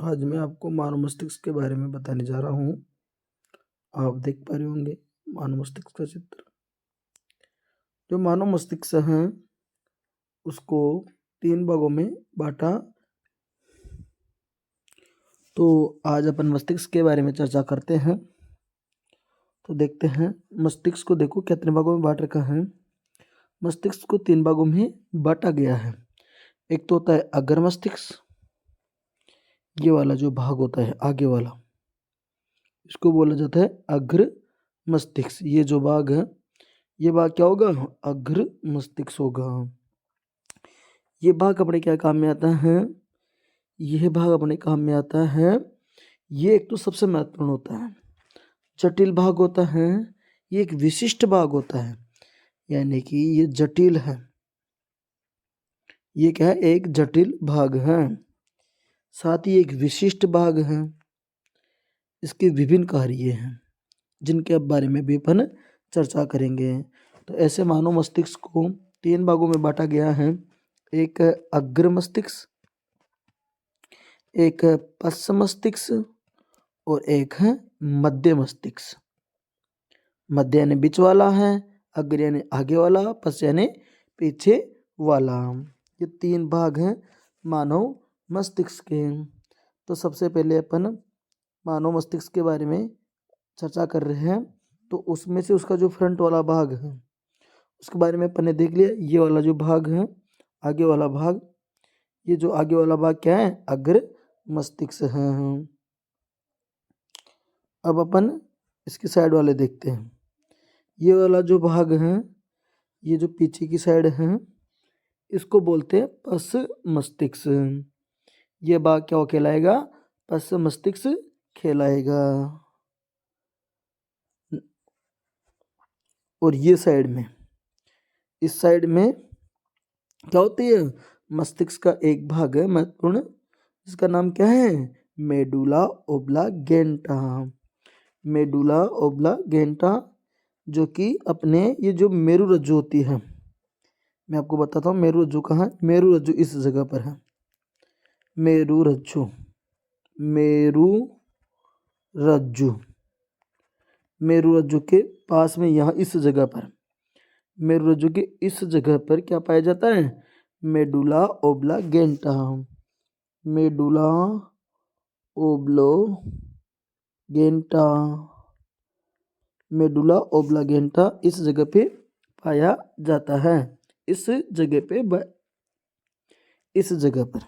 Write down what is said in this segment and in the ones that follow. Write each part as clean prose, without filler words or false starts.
आज मैं आपको मानव मस्तिष्क के बारे में बताने जा रहा हूँ। आप देख पा रहे होंगे मानव मस्तिष्क का चित्र। जो मानव मस्तिष्क है उसको 3 भागों में बांटा। तो आज अपन मस्तिष्क के बारे में चर्चा करते हैं। तो देखते हैं मस्तिष्क को, देखो कितने भागों में बांट रखा है। मस्तिष्क को 3 भागों में बांटा गया है। एक तो होता है अग्र मस्तिष्क, ये वाला जो भाग होता है आगे वाला, इसको बोला जाता है अग्र मस्तिष्क। ये जो भाग है, ये भाग क्या होगा? अग्र मस्तिष्क होगा। ये भाग अपने क्या काम में आता है? यह भाग अपने काम में आता है, ये एक तो सबसे महत्वपूर्ण होता है, जटिल भाग होता है। ये एक विशिष्ट भाग होता है, यानी कि ये जटिल है। ये क्या है? एक जटिल भाग है, साथ ही एक विशिष्ट भाग है। इसके विभिन्न कार्य हैं जिनके बारे में भी अपन चर्चा करेंगे। तो ऐसे मानव मस्तिष्क को 3 भागों में बांटा गया है। एक अग्र मस्तिष्क, एक पश्च मस्तिष्क और एक है मध्य मस्तिष्क। मध्य यानी बीच वाला है, अग्र यानी आगे वाला, पश्च यानी पीछे वाला। ये 3 भाग हैं मानव मस्तिष्क के। तो सबसे पहले अपन मानव मस्तिष्क के बारे में चर्चा कर रहे हैं। तो उसमें से उसका जो फ्रंट वाला भाग है उसके बारे में अपन ने देख लिया। ये वाला जो भाग है आगे वाला भाग, ये जो आगे वाला भाग क्या है? अग्र मस्तिष्क है। अब अपन इसके साइड वाले देखते हैं। ये वाला जो भाग है, ये जो पीछे की साइड है, इसको बोलते हैं पश्च मस्तिष्क। ये भाग क्या कहलाएगा? पश्च मस्तिष्क कहलाएगा। और ये साइड में, इस साइड में क्या होती है? मस्तिष्क का एक भाग है महत्वपूर्ण, जिसका नाम क्या है? Medulla oblongata. मेडुला ओब्लांगेटा, जो कि अपने ये जो मेरु रज्जु होती है, मैं आपको बताता हूँ मेरु रज्जु कहाँ है। मेरु रज्जु इस जगह पर है। मेरु रज्जु, मेरु रज्जु, मेरु रज्जु के पास में, यहाँ इस जगह पर, मेरु रज्जु के इस जगह पर क्या पाया जाता है? Medulla oblongata. Medulla oblongata, medulla oblongata इस जगह पे पाया जाता है। इस जगह पे इस जगह पर।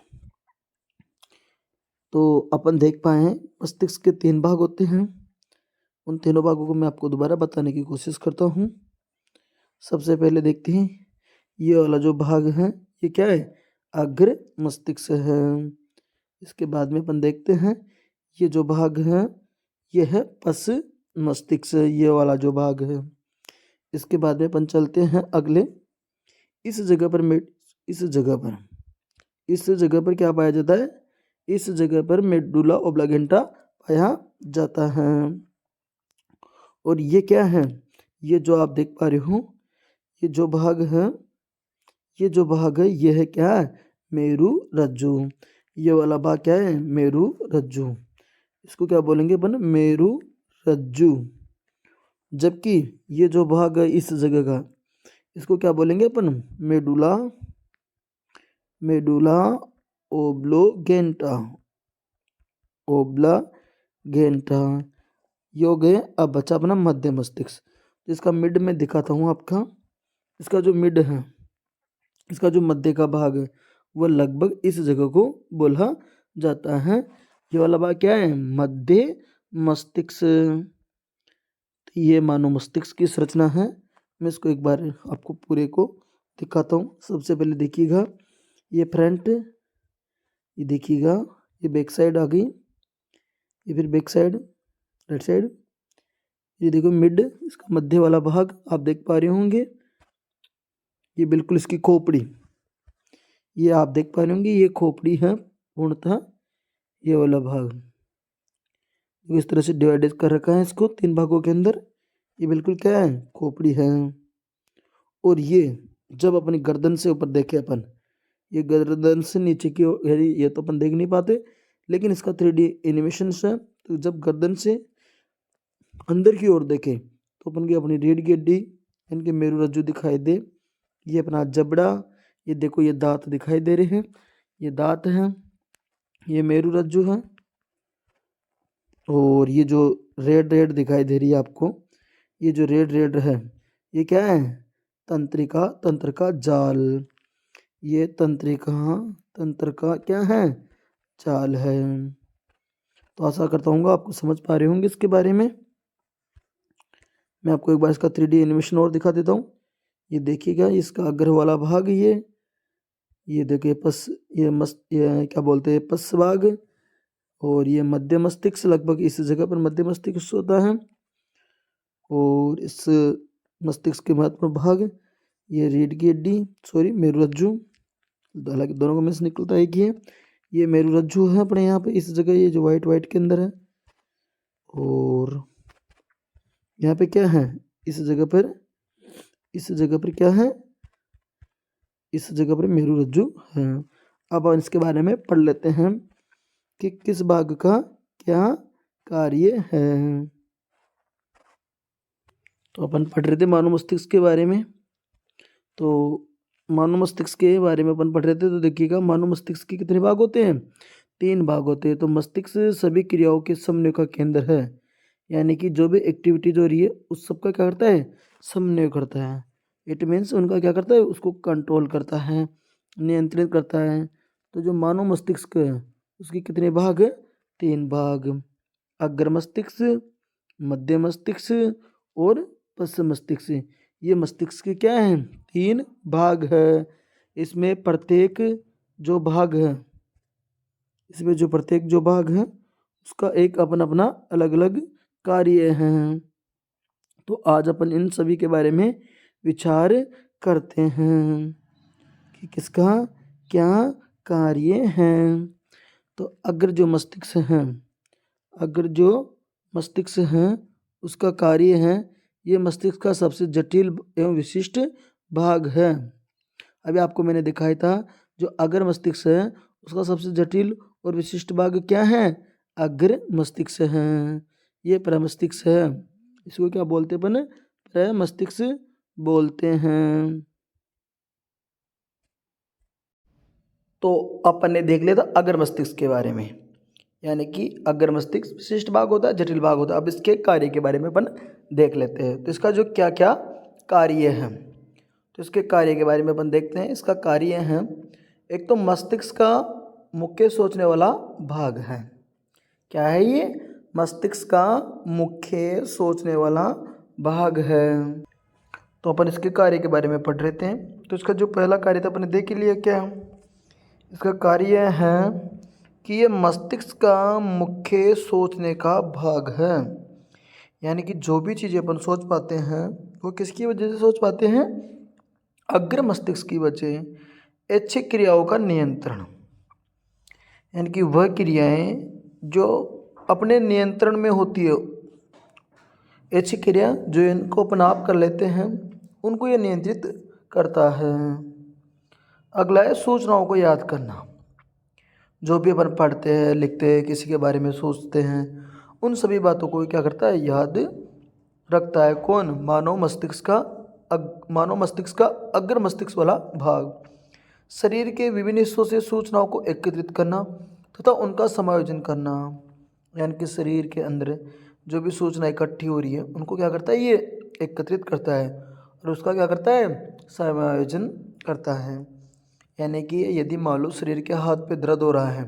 तो अपन देख पाए हैं मस्तिष्क के 3 भाग होते हैं। उन तीनों भागों को मैं आपको दोबारा बताने की कोशिश करता हूँ। सबसे पहले देखते हैं ये वाला जो भाग है, ये क्या है? अग्र मस्तिष्क है। इसके बाद में अपन देखते हैं ये जो भाग है, ये है पश्च मस्तिष्क, ये वाला जो भाग है। इसके बाद में अपन चलते हैं अगले। इस जगह पर इस जगह पर क्या पाया जाता है? इस जगह पर मेडुला ओब्लांगेटा पाया जाता है। और ये क्या है? ये जो आप देख पा रहे हो, ये जो भाग है, ये जो भाग है, ये है क्या? मेरु रज्जु। ये वाला भाग क्या है? मेरु रज्जु। इसको क्या बोलेंगे अपन? मेरु रज्जु। जबकि ये जो भाग है इस जगह का, इसको क्या बोलेंगे अपन? Medulla oblongata. ओब्लांगेटा। ये हो गए। अब बचा अपना मध्य मस्तिष्क, जिसका मिड में दिखाता हूँ आपका। इसका जो मिड है, इसका जो मध्य का भाग है, वह लगभग इस जगह को बोला जाता है। ये वाला भाग क्या है? मध्य मस्तिष्क। ये मानव मस्तिष्क की संरचना है। मैं इसको एक बार आपको पूरे को दिखाता हूँ। सबसे पहले देखिएगा ये फ्रंट, ये देखिएगा ये बैक साइड आ गई, ये फिर बैक साइड, राइट साइड। ये देखो मिड, इसका मध्य वाला भाग आप देख पा रहे होंगे। ये बिल्कुल इसकी खोपड़ी, ये आप देख पा रहे होंगे, ये खोपड़ी है पूर्णतः। ये वाला भाग इस तरह से डिवाइड कर रखा है इसको 3 भागों के अंदर। ये बिल्कुल क्या है? खोपड़ी है। और ये जब अपनी गर्दन से ऊपर देखे अपन, ये गर्दन से नीचे की ओर, ये तो अपन देख नहीं पाते, लेकिन इसका 3D एनिमेशन है। तो जब गर्दन से अंदर की ओर देखें तो अपन की अपनी रीढ़ की हड्डी, इनके मेरुरज्जु दिखाई दे, ये अपना जबड़ा, ये देखो ये दांत दिखाई दे रहे हैं, ये दांत हैं, ये मेरुरज्जु है, और ये जो रेड रेड दिखाई दे रही है आपको, ये जो रेड रेड है ये क्या है? तंत्रिका, तंत्र का जाल। ये तंत्रिका, तंत्र का क्या है? जाल है। तो आशा करता हूँ आप समझ पा रहे होंगे इसके बारे में। मैं आपको एक बार इसका 3D एनिमेशन और दिखा देता हूँ। ये देखिएगा, इसका अग्र वाला भाग ये देखिए ये क्या बोलते हैं, पश्च भाग, और ये मध्य मस्तिष्क, लगभग इस जगह पर मध्य मस्तिष्क होता है। और इस मस्तिष्क के महत्वपूर्ण भाग, ये रीढ़ की हड्डी, सॉरी मेरुरज्जु, हालांकि दोनों का मिस निकलता है कि ये मेरुरज्जु है अपने यहाँ पे इस जगह, ये जो वाइट वाइट के अंदर है। और यहाँ पे क्या है? इस जगह पर क्या है? इस जगह पर मेरुरज्जु है। अब इसके बारे में पढ़ लेते हैं कि किस भाग का क्या कार्य है। तो अपन पढ़ रहे थे मानव मस्तिष्क के बारे में। तो मानव मस्तिष्क के बारे में अपन पढ़ रहे थे, तो देखिएगा मानव मस्तिष्क के कितने भाग होते हैं? 3 भाग होते हैं। तो मस्तिष्क सभी क्रियाओं के समन्वय का केंद्र है, यानी कि जो भी एक्टिविटी जो हो रही है उस सब का क्या करता है? समन्वय करता है। इट मीन्स उनका क्या करता है? उसको कंट्रोल करता है, नियंत्रित करता है। तो जो मानव मस्तिष्क है उसके कितने भाग? 3 भाग, अग्र मस्तिष्क, मध्य मस्तिष्क और पश्च मस्तिष्क। ये मस्तिष्क के क्या हैं? 3 भाग है। इसमें प्रत्येक जो भाग है उसका एक अपना अपना अलग अलग कार्य है। तो आज अपन इन सभी के बारे में विचार करते हैं कि किसका क्या कार्य है। तो अग्र जो मस्तिष्क है उसका कार्य है, ये मस्तिष्क का सबसे जटिल एवं विशिष्ट भाग है। अभी आपको मैंने दिखाया था जो अग्र मस्तिष्क है उसका सबसे जटिल और विशिष्ट भाग क्या है? अग्र मस्तिष्क है। ये प्रमस्तिष्क है, इसको क्या बोलते हैं अपन? प्रमस्तिष्क बोलते हैं। तो अपन ने देख लिया था अग्र मस्तिष्क के बारे में, यानी कि अग्र मस्तिष्क विशिष्ट भाग होता है, जटिल भाग होता है। अब इसके कार्य के बारे में अपन देख लेते हैं। तो इसका जो क्या क्या कार्य है, तो इसके कार्य के बारे में अपन देखते हैं। इसका कार्य है, एक तो मस्तिष्क का मुख्य सोचने वाला भाग है। क्या है ये? मस्तिष्क का मुख्य सोचने वाला भाग है। तो अपन इसके कार्य के बारे में पढ़ रहे थे। तो इसका जो पहला कार्य था अपन ने देख ही लिया। क्या है इसका कार्य? है कि ये मस्तिष्क का मुख्य सोचने का भाग है, यानी कि जो भी चीज़ें अपन सोच पाते हैं वो किसकी वजह से सोच पाते हैं? अग्र मस्तिष्क की वजह। ऐच्छिक क्रियाओं का नियंत्रण, यानी कि वह क्रियाएं जो अपने नियंत्रण में होती है, ऐच्छिक क्रिया जो इनको अपन आप कर लेते हैं उनको ये नियंत्रित करता है। अगला है सूचनाओं को याद करना। जो भी अपन पढ़ते हैं, लिखते हैं, किसी के बारे में सोचते हैं, उन सभी बातों को क्या करता है? याद रखता है। कौन? मानव मस्तिष्क का अग्र मस्तिष्क वाला भाग। शरीर के विभिन्न हिस्सों से सूचनाओं को एकत्रित करना तथा उनका समायोजन करना, यानी कि शरीर के अंदर जो भी सूचना इकट्ठी हो रही है उनको क्या करता है? ये एकत्रित करता है और उसका क्या करता है? समायोजन करता है। यानी कि यदि मान लो शरीर के हाथ पे दर्द हो रहा है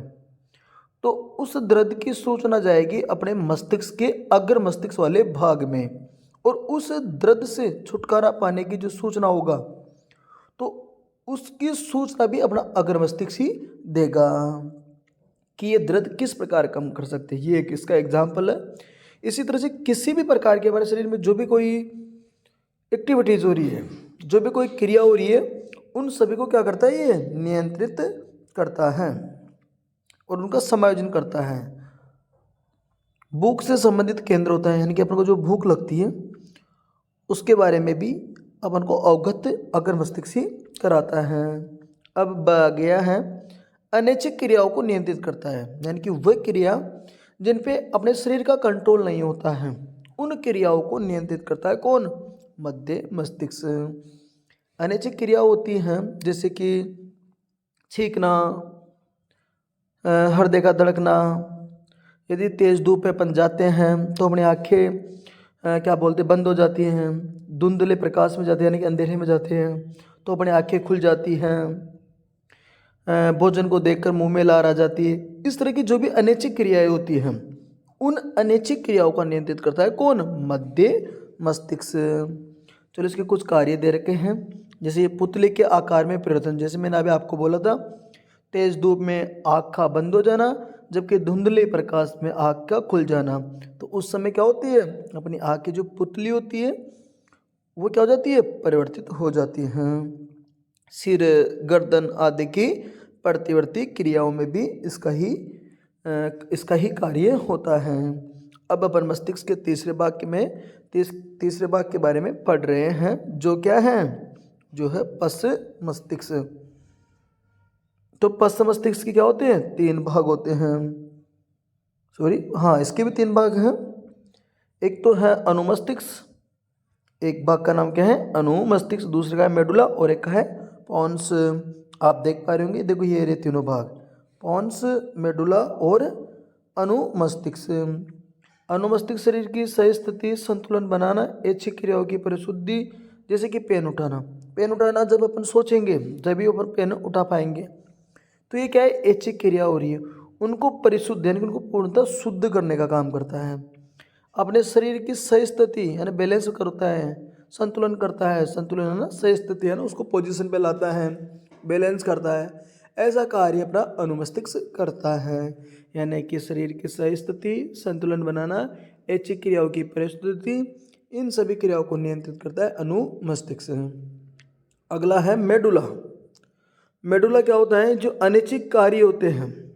तो उस दर्द की सूचना जाएगी अपने मस्तिष्क के अग्र मस्तिष्क वाले भाग में, और उस दर्द से छुटकारा पाने की जो सूचना होगा तो उसकी सूचना भी अपना अग्र मस्तिष्क ही देगा कि ये दर्द किस प्रकार कम कर सकते हैं। ये एक इसका एग्जाम्पल है। इसी तरह से किसी भी प्रकार के हमारे शरीर में जो भी कोई एक्टिविटीज़ हो रही है, जो भी कोई क्रिया हो रही है, उन सभी को क्या करता है? ये नियंत्रित करता है और उनका समायोजन करता है। भूख से संबंधित केंद्र होता है, यानी कि अपन को जो भूख लगती है उसके बारे में भी अपन को अवगत अग्र मस्तिष्क ही कराता है। अब गया है अनैच्छिक क्रियाओं को नियंत्रित करता है, यानी कि वह क्रिया जिन पे अपने शरीर का कंट्रोल नहीं होता है उन क्रियाओं को नियंत्रित करता है कौन? मध्य मस्तिष्क। अनैच्छिक क्रिया होती हैं जैसे कि छींकना, हृदय का धड़कना। यदि तेज़ धूप में अपन जाते हैं तो अपनी आँखें क्या बोलते बंद हो जाती हैं, धुंधले प्रकाश में जाते हैं यानी कि अंधेरे में जाते हैं तो अपनी आँखें खुल जाती हैं, भोजन को देखकर मुंह में लार आ जाती है। इस तरह की जो भी अनैच्छिक क्रियाएं होती हैं उन अनैच्छिक क्रियाओं का नियंत्रित करता है कौन? मध्य मस्तिष्क। चलो इसके कुछ कार्य दे रखे हैं, जैसे ये पुतले के आकार में परिवर्तन, जैसे मैंने अभी आपको बोला था तेज धूप में आँख का बंद हो जाना जबकि धुंधले प्रकाश में आँख का खुल जाना। तो उस समय क्या होती है, अपनी आँख की जो पुतली होती है वो क्या हो जाती है? परिवर्तित हो जाती हैं। सिर, गर्दन आदि की प्रतिवर्ती क्रियाओं में भी इसका ही कार्य होता है। अब अपन मस्तिष्क के तीसरे भाग के बारे में पढ़ रहे हैं जो क्या है? जो है पश्च मस्तिष्क। तो पश्च मस्तिष्क के क्या होते हैं? 3 भाग होते हैं। इसके भी 3 भाग हैं। एक तो है अनुमस्तिष्क, एक भाग का नाम क्या है? अनुमस्तिष्क, दूसरे का है मेडुला और एक का है पोन्स। आप देख पा रहे होंगे, देखो ये रहे तीनों भाग, पोन्स, मेडुला और अनुमस्तिष्क। अनुमस्तिष्क शरीर की सही स्थिति संतुलन बनाना, ऐच्छिक क्रियाओं की परिशुद्धि, जैसे कि पेन उठाना जब अपन सोचेंगे जब अपन पेन उठा पाएंगे, तो ये क्या है? ऐच्छिक क्रिया हो रही है। उनको परिशुद्ध यानी कि उनको पूर्णतः शुद्ध करने का काम करता है। अपने शरीर की सही स्थिति यानी बैलेंस करता है, संतुलन करता है। संतुलन है ना, सही स्थिति है ना, उसको पोजीशन पे लाता है, बैलेंस करता है। ऐसा कार्य अपना अनुमस्तिष्क करता है, यानी कि शरीर की सही स्थिति, संतुलन बनाना, ऐच्छिक क्रियाओं की परिस्थिति, इन सभी क्रियाओं को नियंत्रित करता है अनुमस्तिष्क। अगला है मेडुला। मेडुला क्या होता है? जो अनैच्छिक कार्य होते हैं,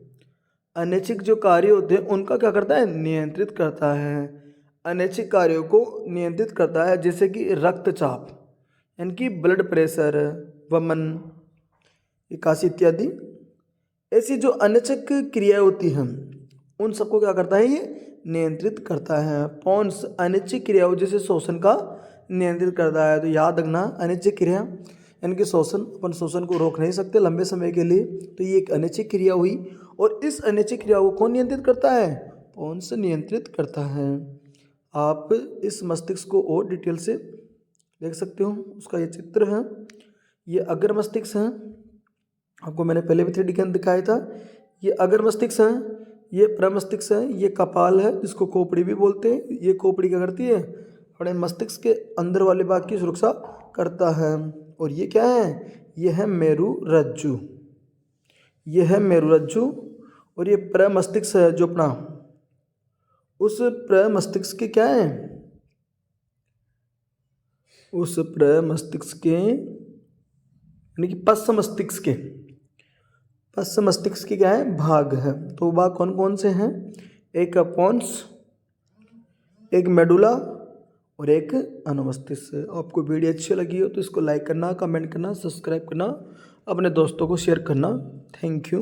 अनैच्छिक जो कार्य होते हैं उनका क्या करता है? नियंत्रित करता है। अनैच्छिक कार्यों को नियंत्रित करता है, जैसे कि रक्तचाप यानी कि ब्लड प्रेशर, वमन, काशी इत्यादि। ऐसी जो अनैच्छिक क्रियाएं होती हैं उन सबको क्या करता है? ये नियंत्रित करता है। पोन्स अनैच्छिक क्रियाओं जैसे शोषण का नियंत्रित करता है। तो याद रखना, अनैच्छिक क्रिया यानी कि शोषण, अपन शोषण को रोक नहीं सकते लंबे समय के लिए, तो ये एक अनैच्छिक क्रिया हुई। और इस अनैच्छिक क्रिया को कौन नियंत्रित करता है? पोन्स नियंत्रित करता है। आप इस मस्तिष्क को और डिटेल से देख सकते हो, उसका ये चित्र है। ये अग्र मस्तिष्क है, आपको मैंने पहले भी 3D के अंदर दिखाया था। ये अग्र मस्तिष्क है, ये प्रमस्तिष्क है, ये कपाल है जिसको खोपड़ी भी बोलते हैं। ये खोपड़ी क्या करती है? अपने मस्तिष्क के अंदर वाले भाग की सुरक्षा करता है। और ये क्या है? ये है मेरुरज्जु, ये है मेरुरज्जु। और ये प्रमस्तिष्क है जो अपना, उस प्रमस्तिष्क के क्या है? उस प्रमस्तिष्क के यानी कि पश्च मस्तिष्क के क्या है? भाग है। तो भाग कौन कौन से हैं? एक पोन्स, एक मेडुला और एक अनुमस्तिष्क। आपको वीडियो अच्छी लगी हो तो इसको लाइक करना, कमेंट करना, सब्सक्राइब करना, अपने दोस्तों को शेयर करना। Thank you.